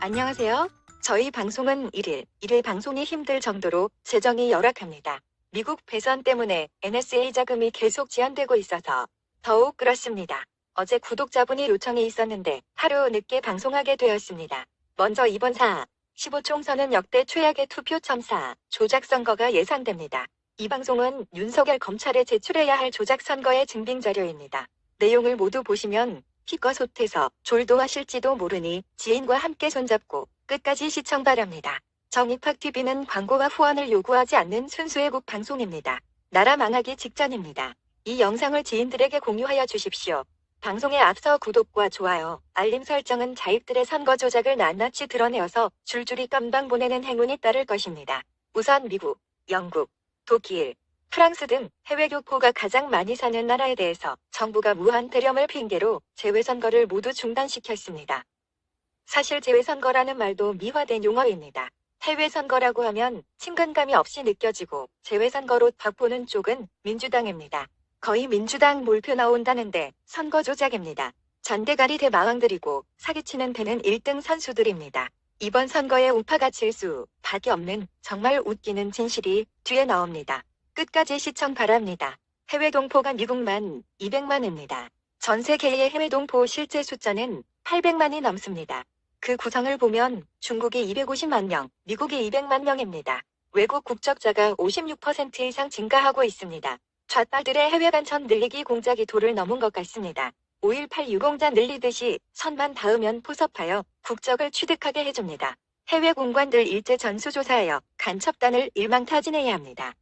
안녕하세요. 저희 방송은 일일 방송이 힘들 정도로 재정이 열악합니다. 미국 배선 때문에 NSA 자금이 계속 지연되고 있어서 더욱 그렇습니다. 어제 구독자분이 요청이 있었는데 하루 늦게 방송하게 되었습니다. 먼저 이번 15 총선은 역대 최악의 투표 첨사, 조작 선거가 예상됩니다. 이 방송은 윤석열 검찰에 제출해야 할 조작 선거의 증빙 자료입니다. 내용을 모두 보시면 피껏 솥에서 졸도하실지도 모르니 지인과 함께 손잡고 끝까지 시청 바랍니다. 정입학TV는 광고와 후원을 요구하지 않는 순수 애국 방송입니다. 나라 망하기 직전입니다. 이 영상을 지인들에게 공유하여 주십시오. 방송에 앞서 구독과 좋아요, 알림 설정은 자익들의 선거 조작을 낱낱이 드러내어서 줄줄이 깜방 보내는 행운이 따를 것입니다. 우선 미국, 영국, 독일, 프랑스 등 해외 교포가 가장 많이 사는 나라에 대해서 정부가 무한 대령을 핑계로 재외선거를 모두 중단시켰습니다. 사실 재외선거라는 말도 미화된 용어입니다. 해외선거라고 하면 친근감이 없이 느껴지고 재외선거로 바보는 쪽은 민주당입니다. 거의 민주당 몰표 나온다는데 선거 조작입니다. 잔대가리 대마왕들이고 사기치는 데는 1등 선수들입니다. 이번 선거의 우파가 칠수 밖에 없는 정말 웃기는 진실이 뒤에 나옵니다. 끝까지 시청 바랍니다. 해외 동포가 미국만 200만입니다. 전 세계의 해외 동포 실제 숫자는 800만이 넘습니다. 그 구성을 보면 중국이 250만 명, 미국이 200만 명입니다. 외국 국적자가 56% 이상 증가하고 있습니다. 좌빨들의 해외 간천 늘리기 공작이 도를 넘은 것 같습니다. 5.18 유공자 늘리듯이 선만 닿으면 포섭하여 국적을 취득하게 해줍니다. 해외 공관들 일제 전수조사하여 간첩단을 일망타진해야 합니다.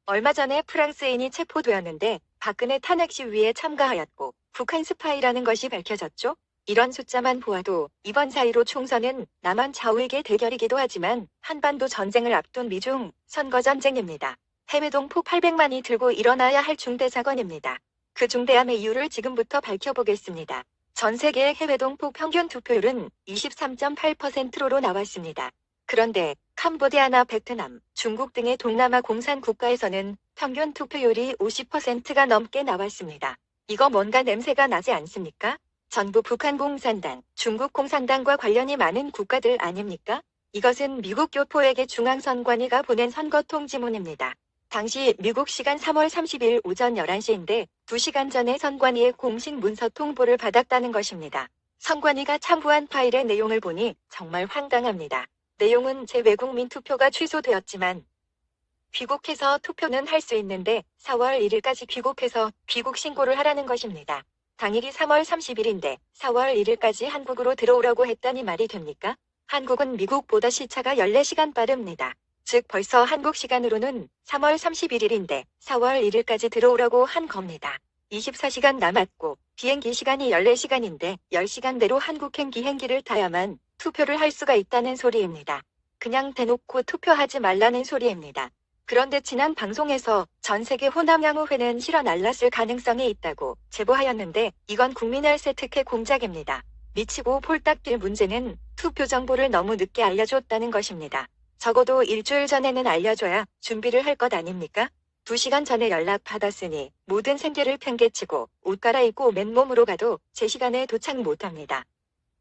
얼마 전에 프랑스인이 체포되었는데 박근혜 탄핵 시위에 참가하였고 북한 스파이라는 것이 밝혀졌죠. 이런 숫자만 보아도 이번 4.15 총선은 남한 좌우익의 대결이기도 하지만 한반도 전쟁을 앞둔 미중 선거전쟁입니다. 해외 동포 800만이 들고 일어나야 할 중대사건입니다. 그 중대함의 이유를 지금부터 밝혀보겠습니다. 전 세계의 해외 동포 평균 투표율은 23.8%로 나왔습니다. 그런데 캄보디아나 베트남, 중국 등의 동남아 공산 국가에서는 평균 투표율이 50%가 넘게 나왔습니다. 이거 뭔가 냄새가 나지 않습니까? 전부 북한 공산당, 중국 공산당과 관련이 많은 국가들 아닙니까? 이것은 미국 교포에게 중앙선관위가 보낸 선거 통지문입니다. 당시 미국 시간 3월 30일 오전 11시인데 2시간 전에 선관위의 공식 문서 통보를 받았다는 것입니다. 선관위가 첨부한 파일의 내용을 보니 정말 황당합니다. 내용은 재외국민 투표가 취소되었지만 귀국해서 투표는 할 수 있는데 4월 1일까지 귀국해서 귀국 신고를 하라는 것입니다. 당일이 3월 30일인데 4월 1일까지 한국으로 들어오라고 했다니 말이 됩니까? 한국은 미국보다 시차가 14시간 빠릅니다. 즉 벌써 한국 시간으로는 3월 31일인데 4월 1일까지 들어오라고 한 겁니다. 24시간 남았고 비행기 시간이 14시간인데 10시간대로 한국행 비행기를 타야만 투표를 할 수가 있다는 소리입니다. 그냥 대놓고 투표하지 말라는 소리입니다. 그런데 지난 방송에서 전세계 호남양우회는 실어 날랐을 가능성이 있다고 제보하였는데 이건 국민혈세 특혜 공작입니다. 미치고 폴딱 뛸 문제는 투표 정보를 너무 늦게 알려줬다는 것입니다. 적어도 일주일 전에는 알려줘야 준비를 할 것 아닙니까? 2시간 전에 연락 받았으니 모든 생계를 팽개치고 옷 갈아입고 맨몸으로 가도 제 시간에 도착 못합니다.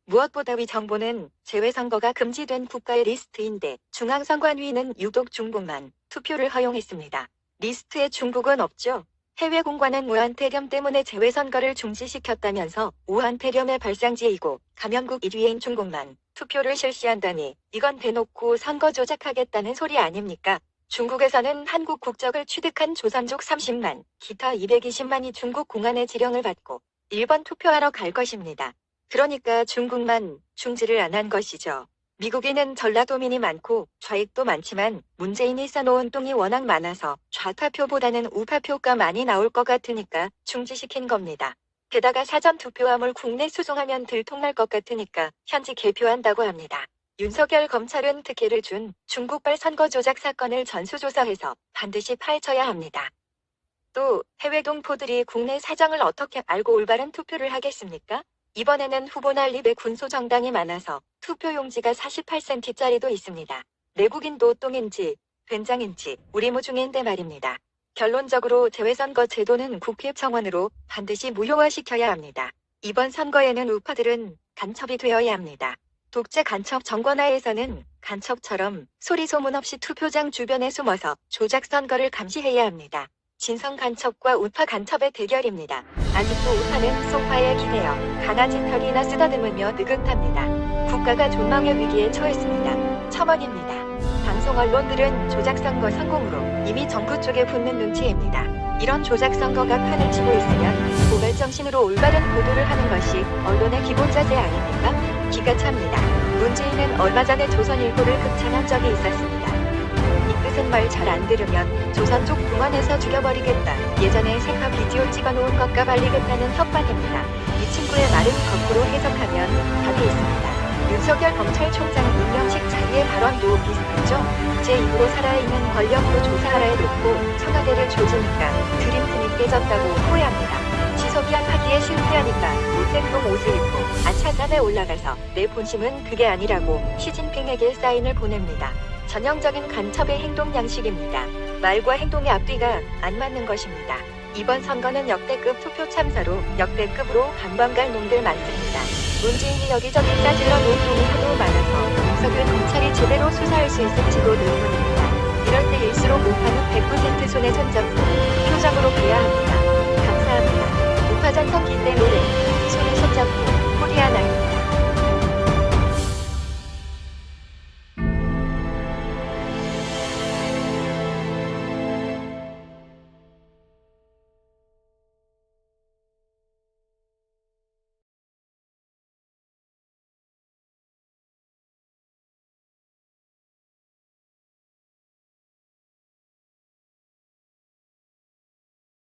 무엇보다 위 정보는 재외선거가 금지된 국가의 리스트인데 중앙선관위는 유독 중국만 투표를 허용했습니다. 리스트에 중국은 없죠. 해외 공관은 무한폐렴 때문에 재외선거를 중지시켰다면서 무한폐렴의 발상지이고 감염국 1위인 중국만 투표를 실시한다니 이건 대놓고 선거 조작하겠다는 소리 아닙니까? 중국에서는 한국 국적을 취득한 조선족 30만, 기타 220만이 중국 공안의 지령을 받고 일본 투표하러 갈 것입니다. 그러니까 중국만 중지를 안 한 것이죠. 미국에는 전라도민이 많고 좌익도 많지만 문재인이 싸놓은 똥이 워낙 많아서 좌파표보다는 우파표가 많이 나올 것 같으니까 중지시킨 겁니다. 게다가 사전투표함을 국내 수송하면 들통날 것 같으니까 현지 개표한다고 합니다. 윤석열 검찰은 특혜를 준 중국발 선거 조작 사건을 전수조사해서 반드시 파헤쳐야 합니다. 또 해외 동포들이 국내 사정을 어떻게 알고 올바른 투표를 하겠습니까? 이번에는 후보 난립의 군소정당이 많아서 투표용지가 48cm짜리도 있습니다. 내국인도 똥인지 된장인지 우리무중인데 말입니다. 결론적으로 재외선거 제도는 국회 청원으로 반드시 무효화시켜야 합니다. 이번 선거에는 우파들은 간첩이 되어야 합니다. 독재 간첩 정권하에서는 간첩처럼 소리 소문 없이 투표장 주변에 숨어서 조작 선거를 감시해야 합니다. 진성 간첩과 우파 간첩의 대결입니다. 아직도 우파는 송파에 기대어 강아지 털이나 쓰다듬으며 느긋합니다. 국가가 존망의 위기에 처했습니다. 첨언입니다. 방송 언론들은 조작 선거 성공으로 이미 정부 쪽에 붙는 눈치입니다. 이런 조작 선거가 판을 치고 있으면 고발 정신으로 올바른 보도를 하는 것이 언론의 기본 자세 아닙니까? 기가 찹니다. 문재인은 얼마 전에 조선일보를 극찬한 적이 있었습니다. 이 끝은 말 잘 안 들으면 조선 쪽 공원에서 죽여버리겠다. 예전에 셀카 비디오 찍어놓은 것과 발리겠다는 협박입니다. 이 친구의 말은 거꾸로 해석하면 답이 있습니다. 윤석열 검찰총장 임명식 자리의 발언도 비슷했죠. 제 입으로 살아있는 권력으로 조사하라 해놓고 청와대를 조지니까 드림팀이 깨졌다고 호해합니다. 지소미아 파기에 실패하니까 못된 똥 옷을 입고 아차산에 올라가서 내 본심은 그게 아니라고 시진핑에게 사인을 보냅니다. 전형적인 간첩의 행동 양식입니다. 말과 행동의 앞뒤가 안 맞는 것입니다. 이번 선거는 역대급 투표 참사로 역대급으로 관광갈 놈들 많습니다. 문재인이 여기저기 싸질러 놓은 놈이 하도 많아서 윤석열 검찰이 제대로 수사할 수 있을지도 의문입니다. 이럴 때일수록 우파는 100% 손에 손잡고 투표장으로 가야